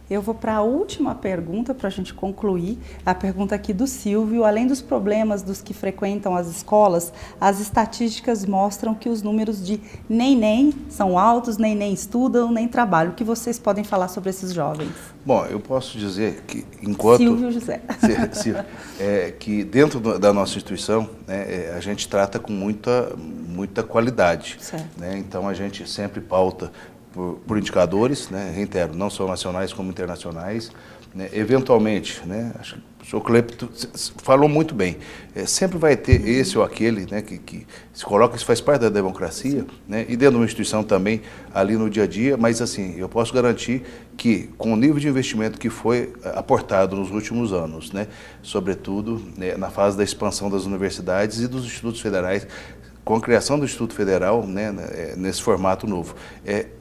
Eu vou para a última pergunta para a gente concluir, a pergunta aqui do Silvio. Além dos problemas dos que frequentam as escolas, as estatísticas mostram que os números de nem são altos, nem estudam, nem trabalham. O que vocês podem falar sobre esses jovens? Bom, eu posso dizer que enquanto... Silvio José. que dentro da nossa instituição, né, a gente trata com muita qualidade. Né? Então, a gente sempre pauta por indicadores, né, reitero, não só nacionais como internacionais, né, eventualmente, né, acho que o senhor Clepto falou muito bem, sempre vai ter esse ou aquele, né, que se coloca, isso faz parte da democracia, né, e dentro de uma instituição também, ali no dia a dia, mas assim, eu posso garantir que com o nível de investimento que foi aportado nos últimos anos, né, sobretudo né, na fase da expansão das universidades e dos institutos federais, com a criação do Instituto Federal, né, nesse formato novo,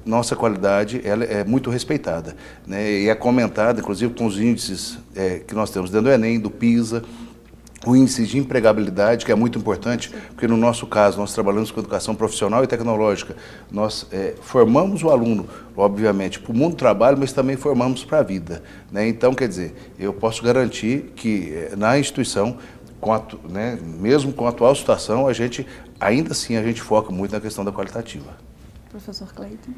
nossa qualidade ela é muito respeitada, né, e é comentada, inclusive, com os índices que nós temos dentro do Enem, do PISA, o índice de empregabilidade, que é muito importante, porque no nosso caso nós trabalhamos com educação profissional e tecnológica, nós formamos o aluno, obviamente, para o mundo do trabalho, mas também formamos para a vida. Né? Então, quer dizer, eu posso garantir que na instituição, né, mesmo com a atual situação, ainda assim a gente foca muito na questão da qualitativa. Professor Cleiton.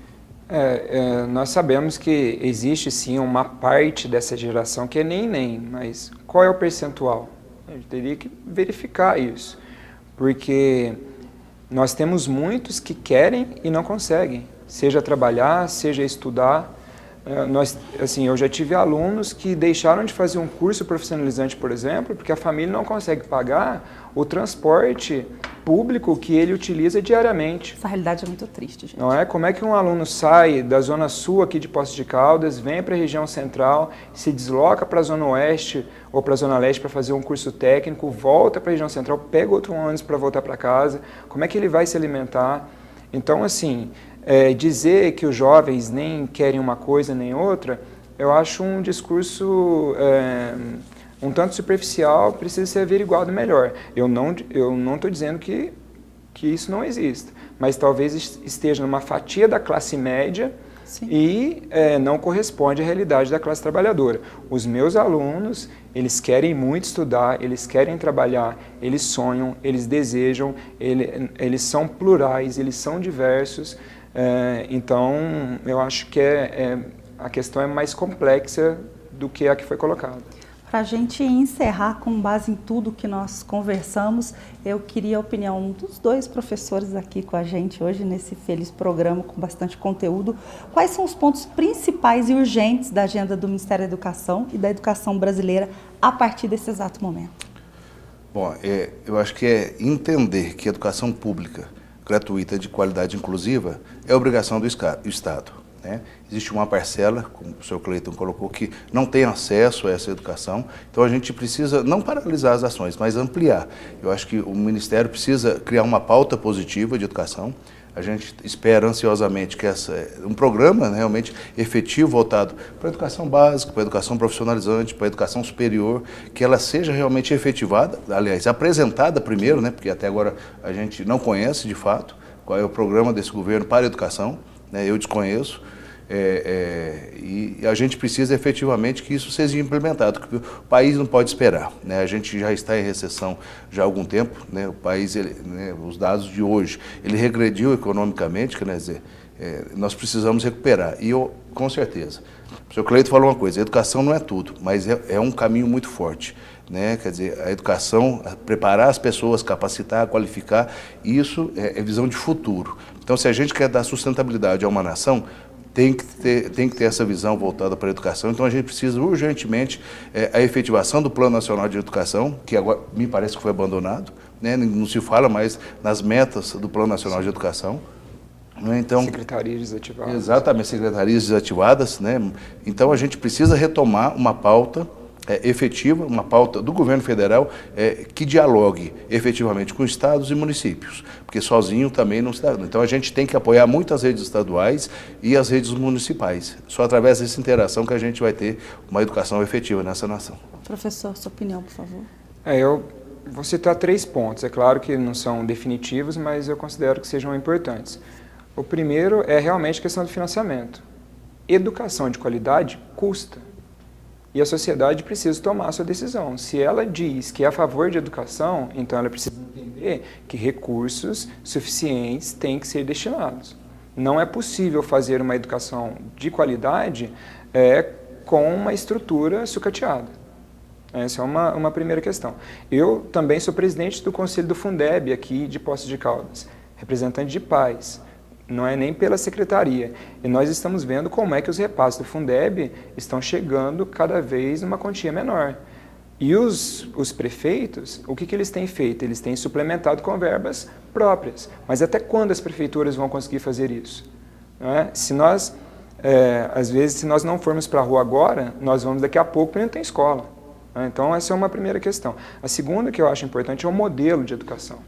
Nós sabemos que existe sim uma parte dessa geração que é nem, mas qual é o percentual? A gente teria que verificar isso, porque nós temos muitos que querem e não conseguem, seja trabalhar, seja estudar. Eu já tive alunos que deixaram de fazer um curso profissionalizante, por exemplo, porque a família não consegue pagar o transporte público que ele utiliza diariamente. Essa realidade é muito triste, gente. Não é? Como é que um aluno sai da zona sul aqui de Poços de Caldas, vem para a região central, se desloca para a zona oeste ou para a zona leste para fazer um curso técnico, volta para a região central, pega outro ônibus para voltar para casa, como é que ele vai se alimentar? Então, assim, dizer que os jovens nem querem uma coisa nem outra, eu acho um discurso um tanto superficial, precisa ser averiguado melhor. Eu não estou dizendo que isso não exista, mas talvez esteja numa fatia da classe média. Sim. E não corresponde à realidade da classe trabalhadora. Os meus alunos, eles querem muito estudar, eles querem trabalhar, eles sonham, eles desejam, eles são plurais, eles são diversos. Então, eu acho que a questão é mais complexa do que a que foi colocada. Para a gente encerrar, com base em tudo que nós conversamos, eu queria a opinião dos dois professores aqui com a gente hoje nesse feliz programa com bastante conteúdo. Quais são os pontos principais e urgentes da agenda do Ministério da Educação e da educação brasileira a partir desse exato momento? Bom, eu acho que é entender que a educação pública, gratuita, de qualidade inclusiva, é obrigação do Estado. Né? Existe uma parcela, como o professor Cleiton colocou, que não tem acesso a essa educação, então a gente precisa não paralisar as ações, mas ampliar. Eu acho que o Ministério precisa criar uma pauta positiva de educação. A gente espera ansiosamente que um programa, né, realmente efetivo, voltado para a educação básica, para a educação profissionalizante, para a educação superior, que ela seja realmente efetivada, aliás, apresentada primeiro, né, porque até agora a gente não conhece de fato qual é o programa desse governo para a educação, né, eu desconheço. E a gente precisa efetivamente que isso seja implementado, porque o país não pode esperar, né? A gente já está em recessão já há algum tempo, né? O país, os dados de hoje, ele regrediu economicamente, quer dizer, nós precisamos recuperar, e eu, com certeza, o professor Cleiton falou uma coisa, a educação não é tudo, mas é um caminho muito forte, né? Quer dizer, a educação, preparar as pessoas, capacitar, qualificar, isso é visão de futuro. Então, se a gente quer dar sustentabilidade a uma nação, tem que ter essa visão voltada para a educação. Então, a gente precisa urgentemente a efetivação do Plano Nacional de Educação, que agora me parece que foi abandonado, né? Não se fala mais nas metas do Plano Nacional de Educação. Né? Então, secretarias desativadas. Exatamente, secretarias desativadas. Né? Então, a gente precisa retomar uma pauta efetiva, uma pauta do governo federal que dialogue efetivamente com estados e municípios, porque sozinho também não se dá. Então a gente tem que apoiar muito as redes estaduais e as redes municipais. Só através dessa interação que a gente vai ter uma educação efetiva nessa nação. Professor, sua opinião, por favor. Eu vou citar 3 pontos. É claro que não são definitivos, mas eu considero que sejam importantes. O primeiro é realmente a questão do financiamento. Educação de qualidade custa. E a sociedade precisa tomar a sua decisão. Se ela diz que é a favor de educação, então ela precisa entender que recursos suficientes têm que ser destinados. Não é possível fazer uma educação de qualidade com uma estrutura sucateada. Essa é uma primeira questão. Eu também sou presidente do Conselho do Fundeb aqui de Poços de Caldas, representante de pais. Não é nem pela secretaria. E nós estamos vendo como é que os repasses do Fundeb estão chegando cada vez numa quantia menor. E os prefeitos, o que eles têm feito? Eles têm suplementado com verbas próprias. Mas até quando as prefeituras vão conseguir fazer isso? Não é? Se nós, às vezes, se nós não formos para a rua agora, nós vamos daqui a pouco porque não tem escola. Então, essa é uma primeira questão. A segunda que eu acho importante é o modelo de educação,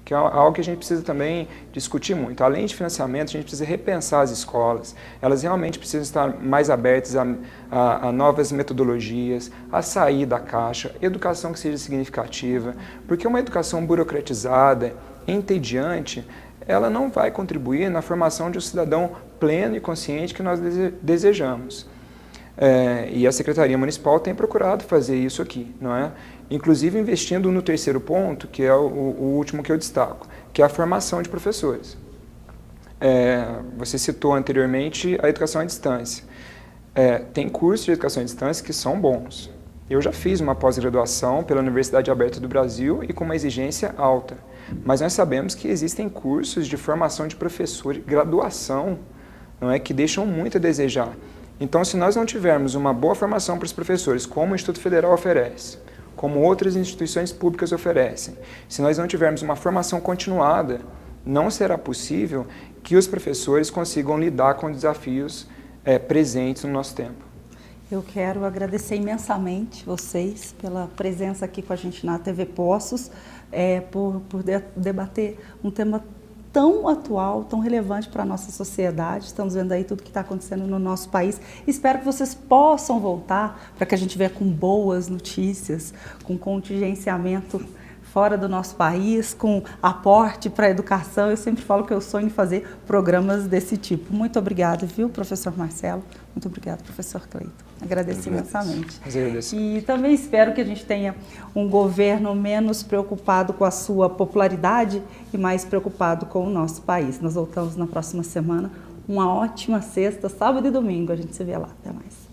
que é algo que a gente precisa também discutir muito. Além de financiamento, a gente precisa repensar as escolas. Elas realmente precisam estar mais abertas a novas metodologias, a sair da caixa, educação que seja significativa, porque uma educação burocratizada, entediante, ela não vai contribuir na formação de um cidadão pleno e consciente que nós desejamos. E a Secretaria Municipal tem procurado fazer isso aqui, não é? Inclusive investindo no terceiro ponto, que é o último que eu destaco, que é a formação de professores. Você citou anteriormente a educação à distância. Tem cursos de educação à distância que são bons. Eu já fiz uma pós-graduação pela Universidade Aberta do Brasil e com uma exigência alta. Mas nós sabemos que existem cursos de formação de professor, graduação, não é, que deixam muito a desejar. Então, se nós não tivermos uma boa formação para os professores, como o Instituto Federal oferece, como outras instituições públicas oferecem, se nós não tivermos uma formação continuada, não será possível que os professores consigam lidar com desafios presentes no nosso tempo. Eu quero agradecer imensamente vocês pela presença aqui com a gente na TV Poços, por debater um tema tão atual, tão relevante para a nossa sociedade. Estamos vendo aí tudo que está acontecendo no nosso país. Espero que vocês possam voltar para que a gente venha com boas notícias, com contingenciamento fora do nosso país, com aporte para a educação. Eu sempre falo que eu sonho em fazer programas desse tipo. Muito obrigada, viu, professor Marcelo? Muito obrigada, professor Cleiton. Agradeço imensamente. E também espero que a gente tenha um governo menos preocupado com a sua popularidade e mais preocupado com o nosso país. Nós voltamos na próxima semana. Uma ótima sexta, sábado e domingo. A gente se vê lá. Até mais.